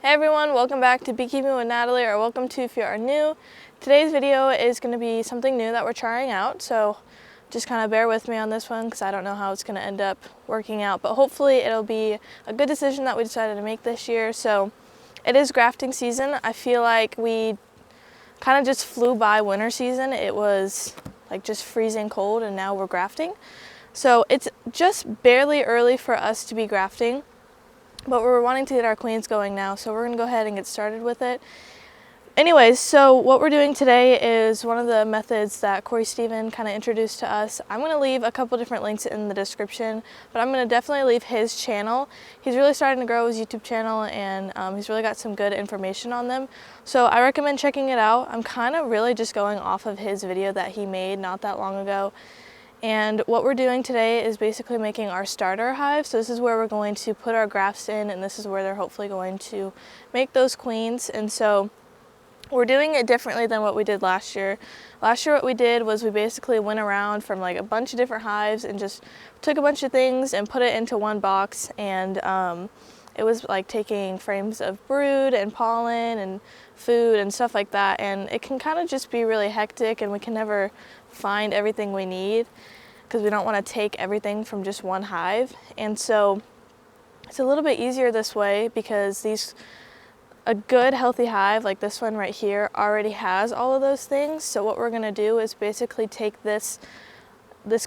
Hey everyone, welcome back to Beekeeping with Natalie, or welcome to if you are new. Today's video is going to be something new that we're trying out, so just kind of bear with me on this one because I don't know how it's going to end up working out, but hopefully it'll be a good decision that we decided to make this year. So it is grafting season. I feel like we kind of just flew by winter season. It was like just freezing cold and now we're grafting. So it's just barely early for us to be grafting. But we're wanting to get our queens going now, so we're going to go ahead and get started with it. Anyways, so what we're doing today is one of the methods that Corey Steven kind of introduced to us. I'm going to leave a couple different links in the description, but I'm going to definitely leave his channel. He's really starting to grow his YouTube channel, and he's really got some good information on them. So I recommend checking it out. I'm kind of really just going off of his video that he made not that long ago. And what we're doing today is basically making our starter hive. So this is where we're going to put our grafts in, and this is where they're hopefully going to make those queens. And so we're doing it differently than what we did last year. Last year what we did was we basically went around from like a bunch of different hives and just took a bunch of things and put it into one box, and it was like taking frames of brood and pollen and food and stuff like that, and it can kind of just be really hectic, and we can never find everything we need because we don't want to take everything from just one hive. And so it's a little bit easier this way because a good healthy hive like this one right here already has all of those things. So what we're going to do is basically take this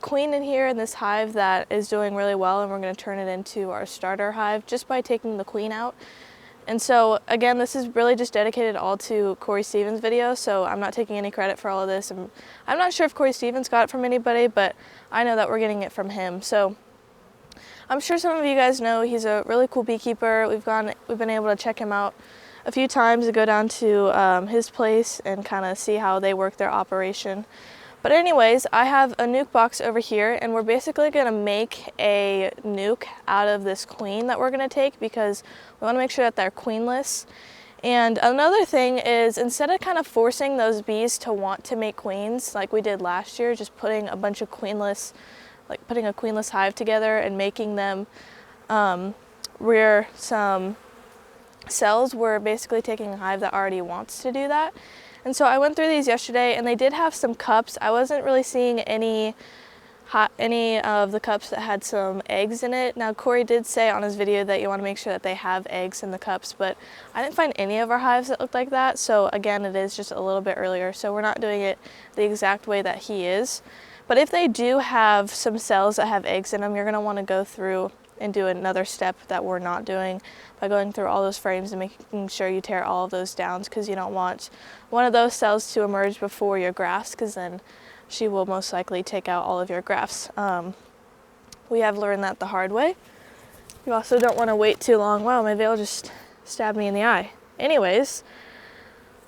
queen in here and this hive that is doing really well, and we're going to turn it into our starter hive just by taking the queen out. And so again, this is really just dedicated all to Corey Steven's video, so I'm not taking any credit for all of this. I'm not sure if Corey Steven's got it from anybody, but I know that we're getting it from him. So I'm sure some of you guys know he's a really cool beekeeper. We've been able to check him out a few times to go down to his place and kind of see how they work their operation. But anyways, I have a nuke box over here, and we're basically going to make a nuke out of this queen that we're going to take because we want to make sure that they're queenless. And another thing is, instead of kind of forcing those bees to want to make queens like we did last year, just putting a bunch of queenless, like putting a queenless hive together and making them rear some cells, we're basically taking a hive that already wants to do that. And so I went through these yesterday, and they did have some cups. I wasn't really seeing any of the cups that had some eggs in it. Now Corey did say on his video that you want to make sure that they have eggs in the cups, but I didn't find any of our hives that looked like that. So again, it is just a little bit earlier, so we're not doing it the exact way that he is. But if they do have some cells that have eggs in them, you're going to want to go through and do another step that we're not doing by going through all those frames and making sure you tear all of those down, because you don't want one of those cells to emerge before your grafts, because then she will most likely take out all of your grafts. We have learned that the hard way. You also don't want to wait too long. Wow, my veil just stabbed me in the eye. Anyways,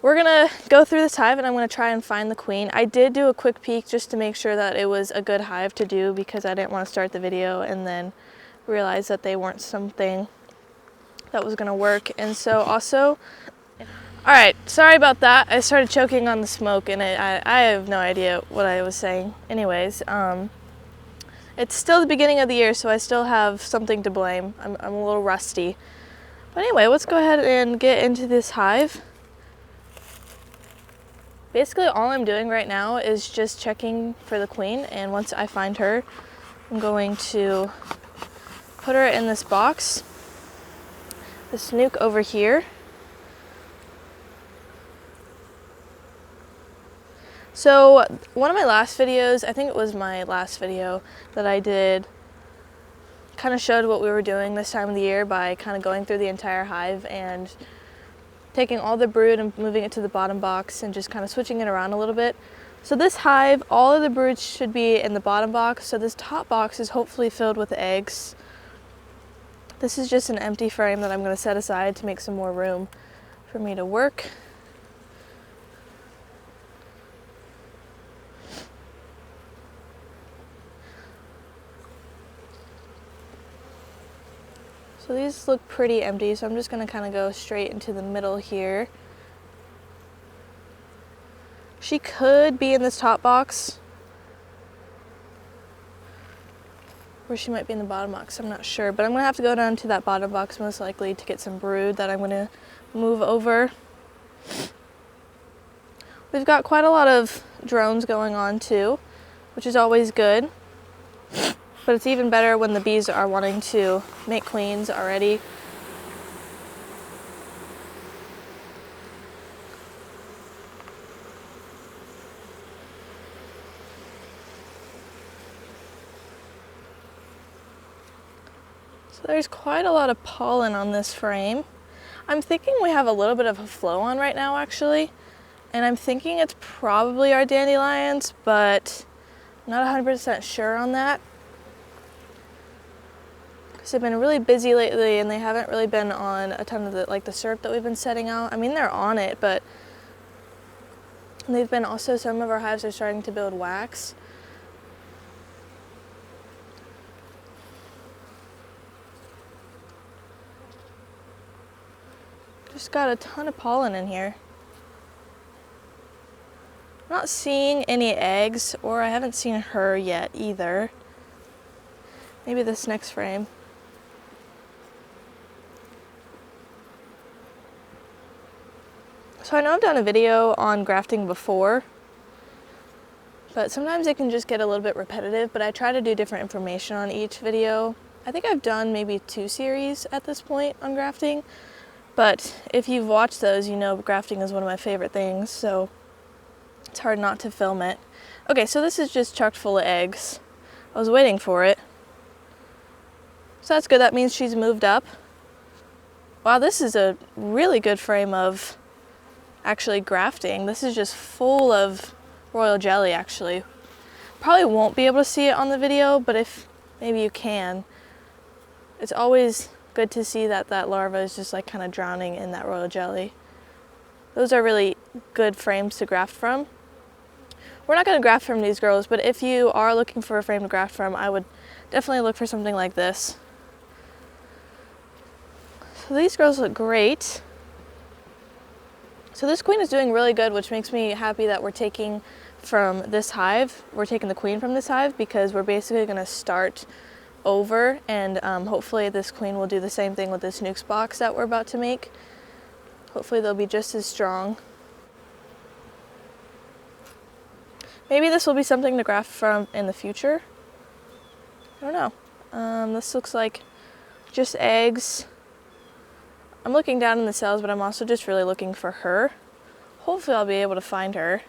we're gonna go through this hive, and I'm gonna try and find the queen. I did do a quick peek just to make sure that it was a good hive to do, because I didn't want to start the video and then realize that they weren't something that was gonna work. And so also, all right, sorry about that. I started choking on the smoke, and I have no idea what I was saying. Anyways, it's still the beginning of the year, so I still have something to blame. I'm a little rusty. But anyway, let's go ahead and get into this hive. Basically, all I'm doing right now is just checking for the queen, and once I find her, I'm going to put her in this box, this nuke over here. So one of my last videos, I think it was my last video that I did, kind of showed what we were doing this time of the year by kind of going through the entire hive and taking all the brood and moving it to the bottom box and just kind of switching it around a little bit. So this hive, all of the brood should be in the bottom box, so this top box is hopefully filled with eggs. This is just an empty frame that I'm going to set aside to make some more room for me to work. So these look pretty empty, so I'm just going to kind of go straight into the middle here. She could be in this top box. Or she might be in the bottom box, I'm not sure. But I'm gonna have to go down to that bottom box most likely to get some brood that I'm gonna move over. We've got quite a lot of drones going on too, which is always good. But it's even better when the bees are wanting to make queens already. So there's quite a lot of pollen on this frame. I'm thinking we have a little bit of a flow on right now actually. And I'm thinking it's probably our dandelions, but I'm not 100% sure on that. Because they've been really busy lately and they haven't really been on a ton of the syrup that we've been setting out. I mean, they're on it, but they've been also, some of our hives are starting to build wax. Just got a ton of pollen in here. I'm not seeing any eggs, or I haven't seen her yet either. Maybe this next frame. So I know I've done a video on grafting before, but sometimes it can just get a little bit repetitive, but I try to do different information on each video. I think I've done maybe 2 series at this point on grafting, but if you've watched those, you know grafting is one of my favorite things, so it's hard not to film it. Okay, so this is just chocked full of eggs. I was waiting for it. So that's good, that means she's moved up. Wow, this is a really good frame of actually grafting. This is just full of royal jelly actually. Probably won't be able to see it on the video, but if maybe you can, it's always good to see that that larva is just like kind of drowning in that royal jelly. Those are really good frames to graft from. We're not going to graft from these girls, but if you are looking for a frame to graft from, I would definitely look for something like this. So these girls look great. So this queen is doing really good, which makes me happy that we're taking from this hive. We're taking the queen from this hive because we're basically going to start over, and hopefully this queen will do the same thing with this nukes box that we're about to make. Hopefully they'll be just as strong. Maybe this will be something to graft from in the future. I don't know. This looks like just eggs. I'm looking down in the cells, but I'm also just really looking for her. Hopefully I'll be able to find her.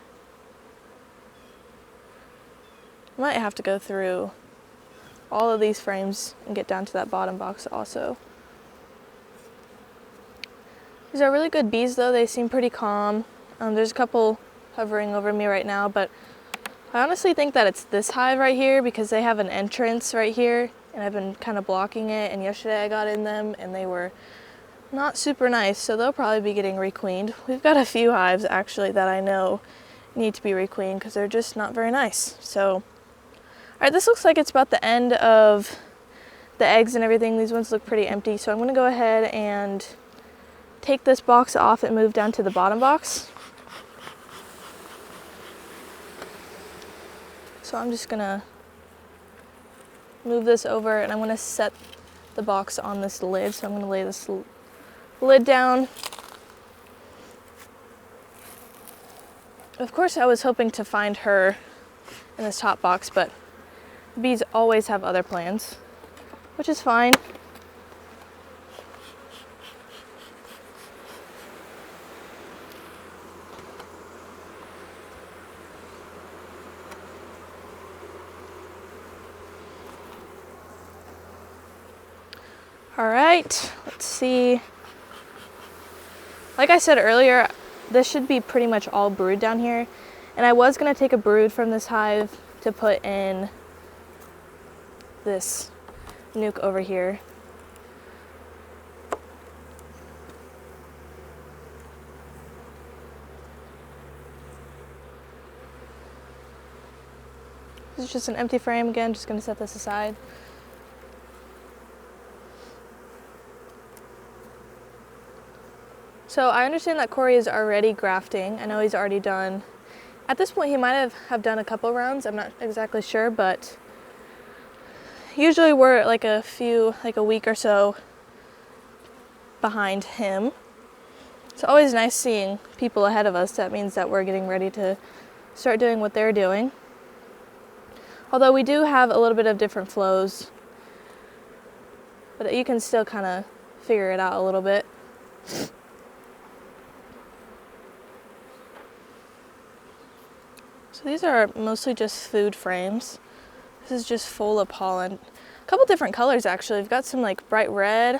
I might have to go through all of these frames and get down to that bottom box also. These are really good bees though, they seem pretty calm. There's a couple hovering over me right now, but I honestly think that it's this hive right here because they have an entrance right here and I've been kind of blocking it, and yesterday I got in them and they were not super nice, so they'll probably be getting requeened. We've got a few hives actually that I know need to be requeened because they're just not very nice. So, alright, this looks like it's about the end of the eggs and everything. These ones look pretty empty, so I'm going to go ahead and take this box off and move down to the bottom box. So I'm just going to move this over and I'm going to set the box on this lid. So I'm going to lay this lid down. Of course I was hoping to find her in this top box, but bees always have other plans, which is fine. All right, let's see. Like I said earlier, this should be pretty much all brood down here. And I was gonna take a brood from this hive to put in this nuke over here. This is just an empty frame again, just gonna set this aside. So I understand that Corey is already grafting. I know he's already done, at this point he might have done a couple rounds, I'm not exactly sure, but usually we're like a week or so behind him. It's always nice seeing people ahead of us. That means that we're getting ready to start doing what they're doing. Although we do have a little bit of different flows, but you can still kind of figure it out a little bit. So these are mostly just food frames. This is just full of pollen. A couple different colors actually. We've got some like bright red.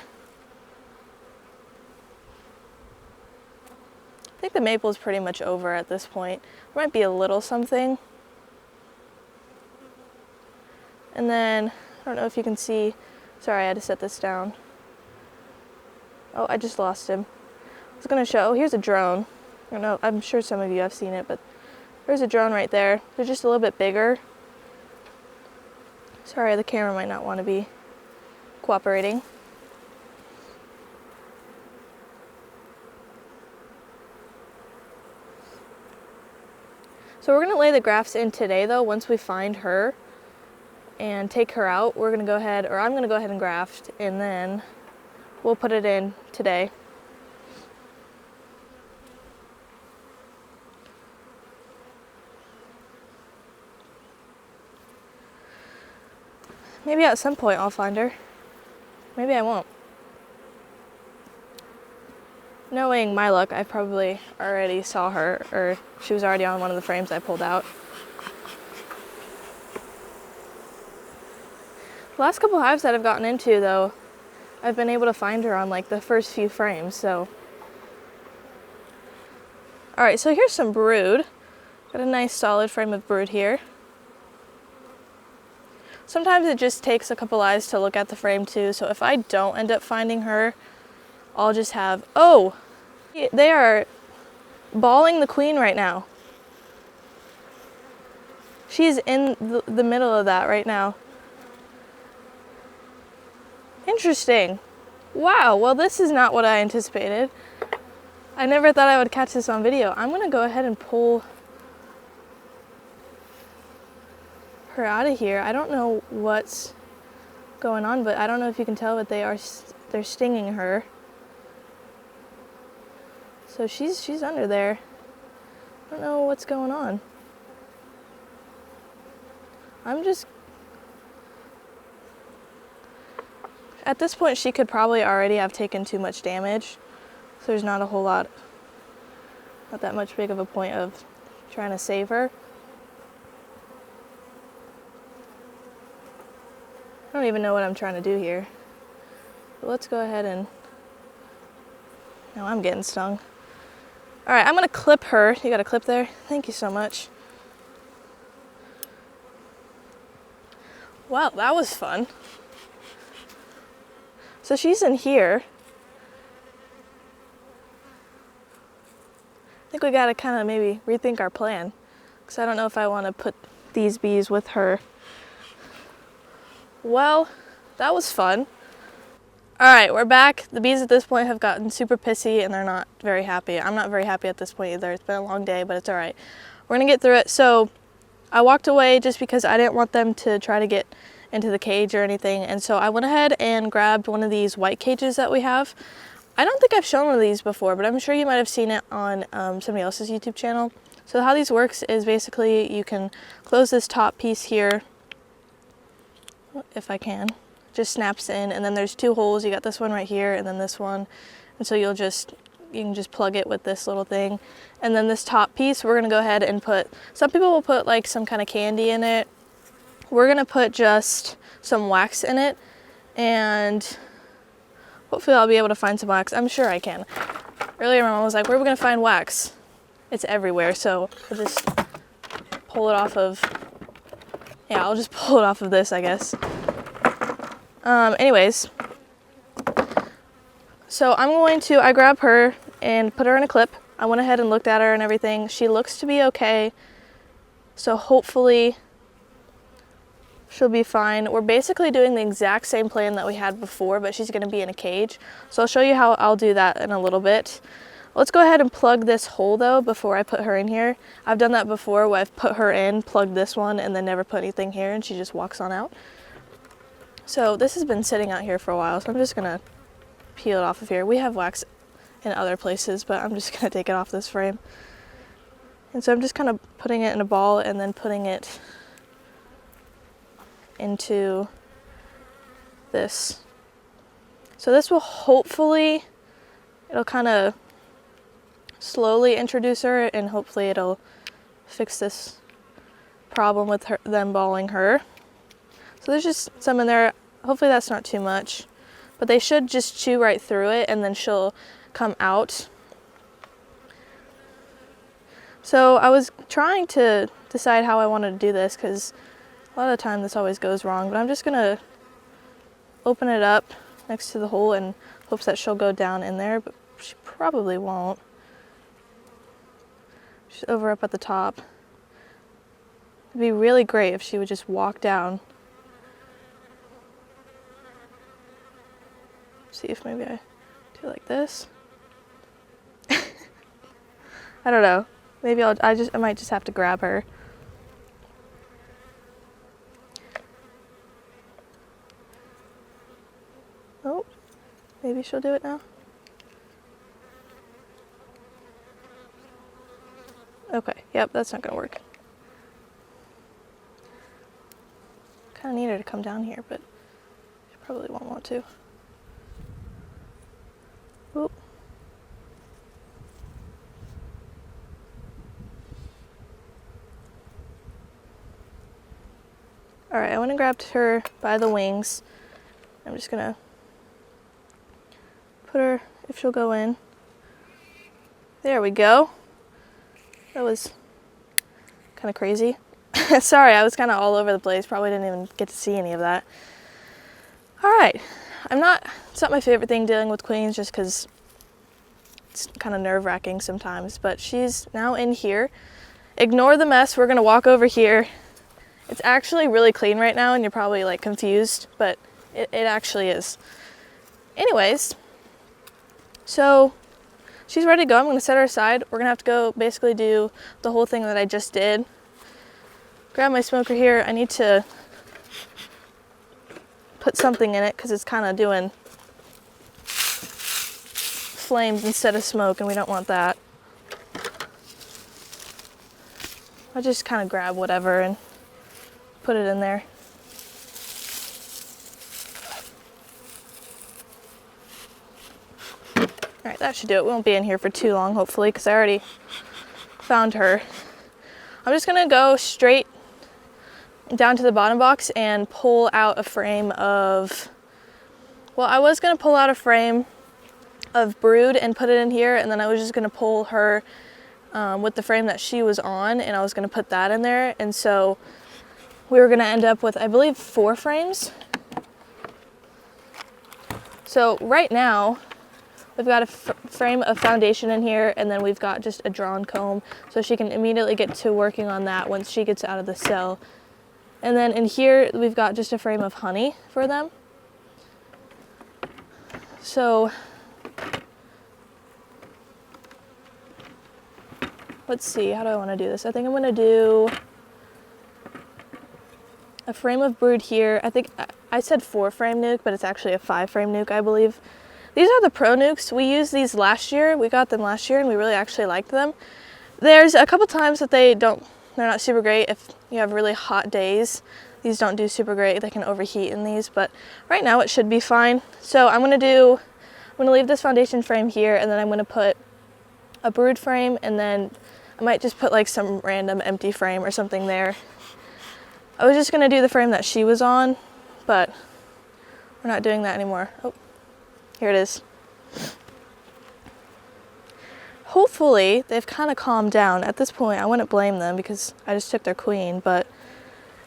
I think the maple is pretty much over at this point. There might be a little something. And then, I don't know if you can see, sorry, I had to set this down. Oh, I just lost him. I was gonna show, oh, here's a drone. I don't know, I'm sure some of you have seen it, but there's a drone right there. They're just a little bit bigger. Sorry, the camera might not want to be cooperating. So we're gonna lay the grafts in today though, once we find her and take her out. We're gonna go ahead, or I'm gonna go ahead and graft, and then we'll put it in today. Maybe at some point I'll find her. Maybe I won't. Knowing my luck, I probably already saw her, or she was already on one of the frames I pulled out. The last couple hives that I've gotten into though, I've been able to find her on like the first few frames, so. Alright, so here's some brood. Got a nice solid frame of brood here. Sometimes it just takes a couple eyes to look at the frame too, so if I don't end up finding her, I'll just have, oh, they are balling the queen right now. She's in the middle of that right now. Interesting. Wow, well this is not what I anticipated. I never thought I would catch this on video. I'm gonna go ahead and pull her out of here. I don't know what's going on, but I don't know if you can tell, but they're stinging her. So she's under there. I don't know what's going on. At this point she could probably already have taken too much damage. So there's not a whole lot, not that much big of a point of trying to save her. I don't even know what I'm trying to do here. But let's go ahead and, now I'm getting stung. All right, I'm gonna clip her. You got a clip there? Thank you so much. Wow, that was fun. So she's in here. I think we gotta kind of maybe rethink our plan, because I don't know if I want to put these bees with her. Well, that was fun. All right, we're back. The bees at this point have gotten super pissy and they're not very happy. I'm not very happy at this point either. It's been a long day, but it's all right. We're gonna get through it. So I walked away just because I didn't want them to try to get into the cage or anything. And so I went ahead and grabbed one of these white cages that we have. I don't think I've shown one of these before, but I'm sure you might have seen it on somebody else's YouTube channel. So how these works is basically you can close this top piece here, if I can, just snaps in, and then there's two holes. You got this one right here and then this one, and so you can just plug it with this little thing. And then this top piece we're gonna go ahead and put, some people will put like some kind of candy in it. We're gonna put just some wax in it, and hopefully I'll be able to find some wax. I'm sure I can. Earlier my mom was like, where are we gonna find wax? It's everywhere, so I'll just pull it off of, yeah, I'll just pull it off of this, I guess. Anyways, so I grab her and put her in a clip. I went ahead and looked at her and everything. She looks to be okay, so hopefully she'll be fine. We're basically doing the exact same plan that we had before, but she's gonna be in a cage. So I'll show you how I'll do that in a little bit. Let's go ahead and plug this hole though before I put her in here. I've done that before where I've put her in, plugged this one, and then never put anything here, and she just walks on out. So this has been sitting out here for a while, so I'm just gonna peel it off of here. We have wax in other places, but I'm just gonna take it off this frame. And so I'm just kind of putting it in a ball and then putting it into this. So this will hopefully, it'll kind of slowly introduce her, and hopefully it'll fix this problem with them balling her. So there's just some in there. Hopefully that's not too much, but they should just chew right through it and then she'll come out. So I was trying to decide how I wanted to do this, because a lot of the time this always goes wrong, but I'm just gonna open it up next to the hole in hopes that she'll go down in there, but she probably won't. She's over up at the top. It'd be really great if she would just walk down. See if maybe I do like this. I don't know. Maybe I might just have to grab her. Oh, maybe she'll do it now. Okay, yep, that's not gonna work. Kind of need her to come down here, but she probably won't want to. Oop. All right, I went and grabbed her by the wings. I'm just gonna put her, if she'll go in. There we go. That was kind of crazy. Sorry, I was kind of all over the place. Probably didn't even get to see any of that. All right, it's not my favorite thing dealing with queens, just because it's kind of nerve-wracking sometimes, but she's now in here. Ignore the mess, we're gonna walk over here. It's actually really clean right now and you're probably like confused, but it actually is. Anyways, so she's ready to go. I'm gonna set her aside. We're gonna have to go basically do the whole thing that I just did. Grab my smoker here. I need to put something in it because it's kind of doing flames instead of smoke, and we don't want that. I'll just kind of grab whatever and put it in there. All right, that should do it. We won't be in here for too long, hopefully, because I already found her. I'm just gonna go straight down to the bottom box and pull out a frame of, well, I was gonna pull out a frame of brood and put it in here, and then I was just gonna pull her with the frame that she was on, and I was gonna put that in there. And so we were gonna end up with, I believe, 4 frames. So right now, we've got a frame of foundation in here, and then we've got just a drawn comb, so she can immediately get to working on that once she gets out of the cell. And then in here, we've got just a frame of honey for them. So let's see, how do I want to do this? I think I'm going to do a frame of brood here. I think I said 4-frame nuke, but it's actually a 5-frame nuke, I believe. These are the Pro Nukes. We used these last year. We got them last year and we really actually liked them. There's a couple times that they're not super great. If you have really hot days, these don't do super great. They can overheat in these, but right now it should be fine. So I'm gonna leave this foundation frame here, and then I'm gonna put a brood frame, and then I might just put like some random empty frame or something there. I was just gonna do the frame that she was on, but we're not doing that anymore. Oh, here it is. Hopefully they've kind of calmed down. At this point, I wouldn't blame them because I just took their queen, but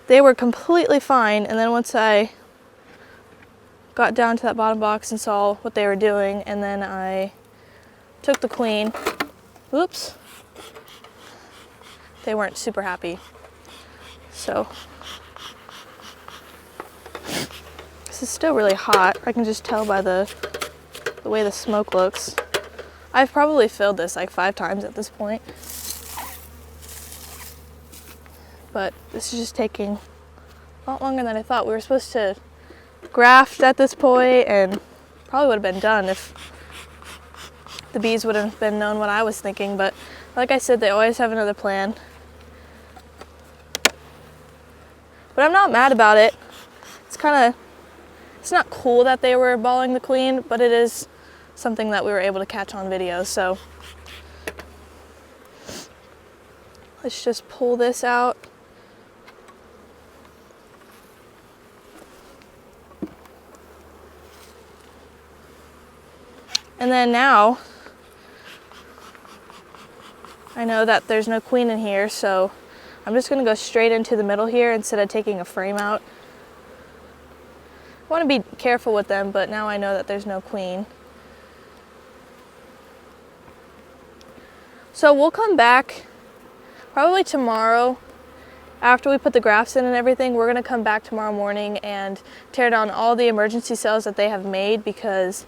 they were completely fine. And then once I got down to that bottom box and saw what they were doing, and then I took the queen, oops, they weren't super happy. So this is still really hot. I can just tell by the way the smoke looks. I've probably filled this like 5 times at this point. But this is just taking a lot longer than I thought. We were supposed to graft at this point, and probably would have been done if the bees would have been known what I was thinking. But like I said, they always have another plan. But I'm not mad about it. It's not cool that they were balling the queen, but it is something that we were able to catch on video. So let's just pull this out. And then now I know that there's no queen in here, so I'm just gonna go straight into the middle here instead of taking a frame out. I want to be careful with them, but now I know that there's no queen. So we'll come back probably tomorrow after we put the grafts in and everything. We're gonna come back tomorrow morning and tear down all the emergency cells that they have made, because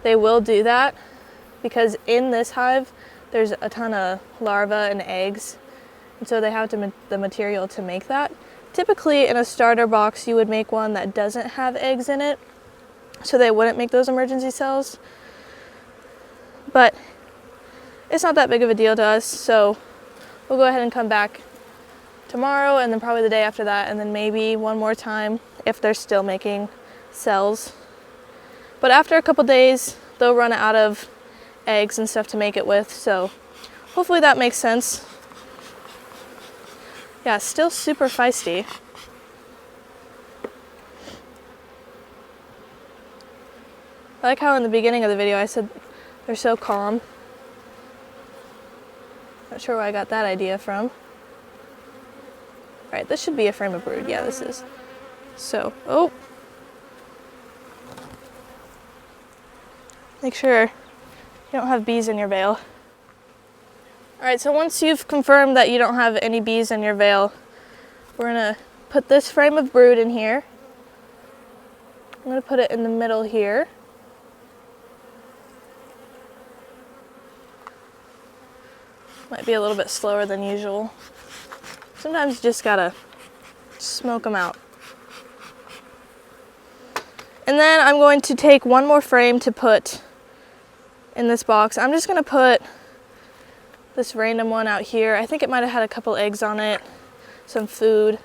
they will do that, because in this hive there's a ton of larvae and eggs, and so they have the material to make that. Typically in a starter box you would make one that doesn't have eggs in it, so they wouldn't make those emergency cells. But it's not that big of a deal to us, so we'll go ahead and come back tomorrow, and then probably the day after that, and then maybe one more time if they're still making cells. But after a couple days they'll run out of eggs and stuff to make it with, so hopefully that makes sense. Yeah, still super feisty. I like how in the beginning of the video I said they're so calm. Not sure where I got that idea from. Alright, this should be a frame of brood. Yeah, this is. So, oh. Make sure you don't have bees in your veil. Alright, so once you've confirmed that you don't have any bees in your veil, we're gonna put this frame of brood in here. I'm gonna put it in the middle here. Might be a little bit slower than usual. Sometimes you just gotta smoke them out. And then I'm going to take one more frame to put in this box. I'm just gonna put this random one out here. I think it might have had a couple eggs on it, some food.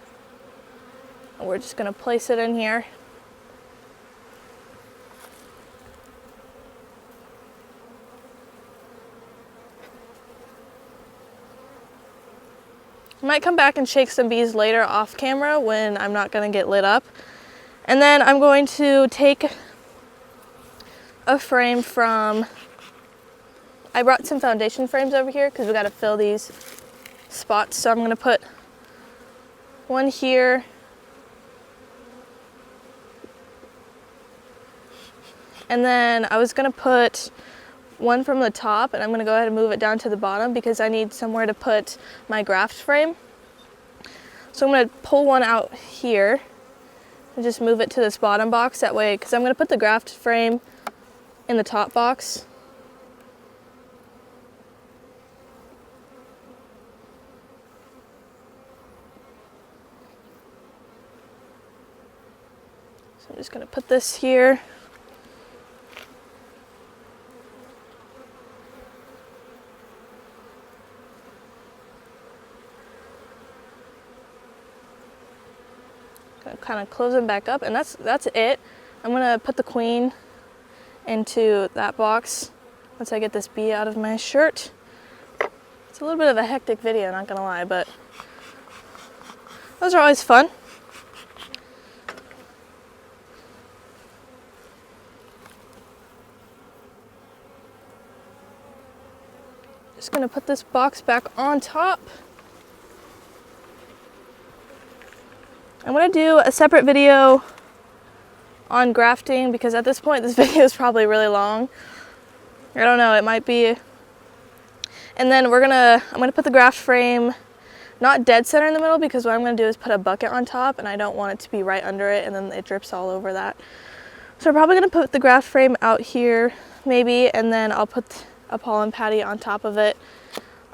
And we're just gonna place it in here. I might come back and shake some bees later off camera when I'm not gonna get lit up. And then I'm going to take a frame from, I brought some foundation frames over here because we got to fill these spots. So I'm going to put one here, and then I was going to put one from the top, and I'm going to go ahead and move it down to the bottom because I need somewhere to put my graft frame. So I'm going to pull one out here and just move it to this bottom box that way, because I'm going to put the graft frame in the top box. So I'm just going to put this here. Kind of close them back up, and that's it. I'm gonna put the queen into that box once I get this bee out of my shirt. It's a little bit of a hectic video, not gonna lie, but those are always fun. Just gonna put this box back on top. I'm going to do a separate video on grafting because at this point this video is probably really long. I don't know, it might be. And then I'm going to put the graft frame not dead center in the middle, because what I'm going to do is put a bucket on top and I don't want it to be right under it and then it drips all over that. So I'm probably going to put the graft frame out here maybe, and then I'll put a pollen patty on top of it.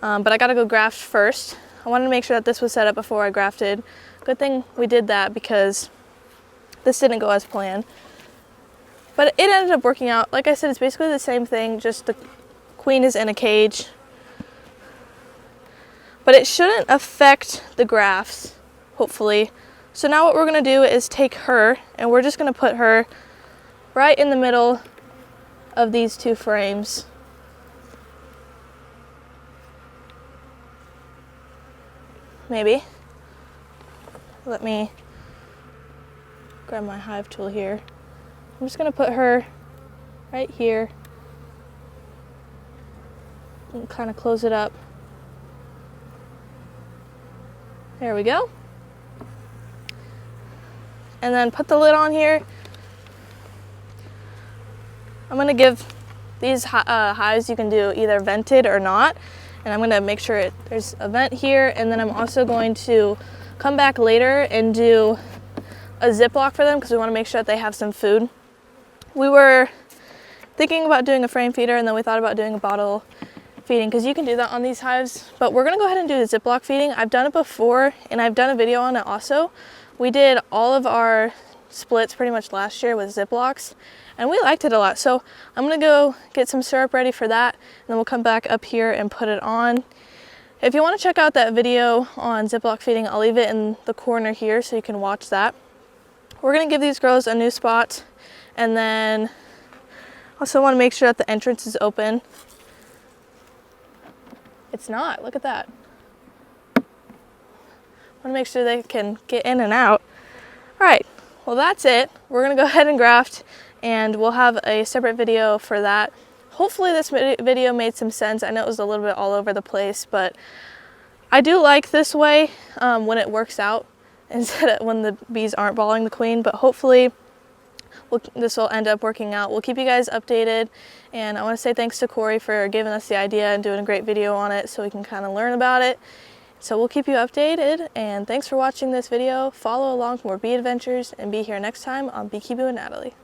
But I got to go graft first. I wanted to make sure that this was set up before I grafted. Good thing we did that, because this didn't go as planned. But it ended up working out. Like I said, it's basically the same thing, just the queen is in a cage. But it shouldn't affect the grafts, hopefully. So now what we're gonna do is take her, and we're just gonna put her right in the middle of these two frames. Maybe. Let me grab my hive tool here. I'm just gonna put her right here and kind of close it up. There we go. And then put the lid on here. I'm gonna give these hives, you can do either vented or not. And I'm gonna make sure there's a vent here. And then I'm also going to come back later and do a Ziploc for them because we wanna make sure that they have some food. We were thinking about doing a frame feeder, and then we thought about doing a bottle feeding because you can do that on these hives. But we're gonna go ahead and do the Ziploc feeding. I've done it before, and I've done a video on it also. We did all of our splits pretty much last year with Ziplocs, and we liked it a lot. So I'm gonna go get some syrup ready for that, and then we'll come back up here and put it on. If you wanna check out that video on Ziploc feeding, I'll leave it in the corner here so you can watch that. We're gonna give these girls a new spot, and then also wanna make sure that the entrance is open. It's not, look at that. Want to make sure they can get in and out. All right, well that's it. We're gonna go ahead and graft, and we'll have a separate video for that. Hopefully this video made some sense. I know it was a little bit all over the place, but I do like this way when it works out instead of when the bees aren't balling the queen, but hopefully this will end up working out. We'll keep you guys updated, and I want to say thanks to Corey for giving us the idea and doing a great video on it so we can kind of learn about it. So we'll keep you updated, and thanks for watching this video. Follow along for more bee adventures, and be here next time on Beekeeping with Natalie.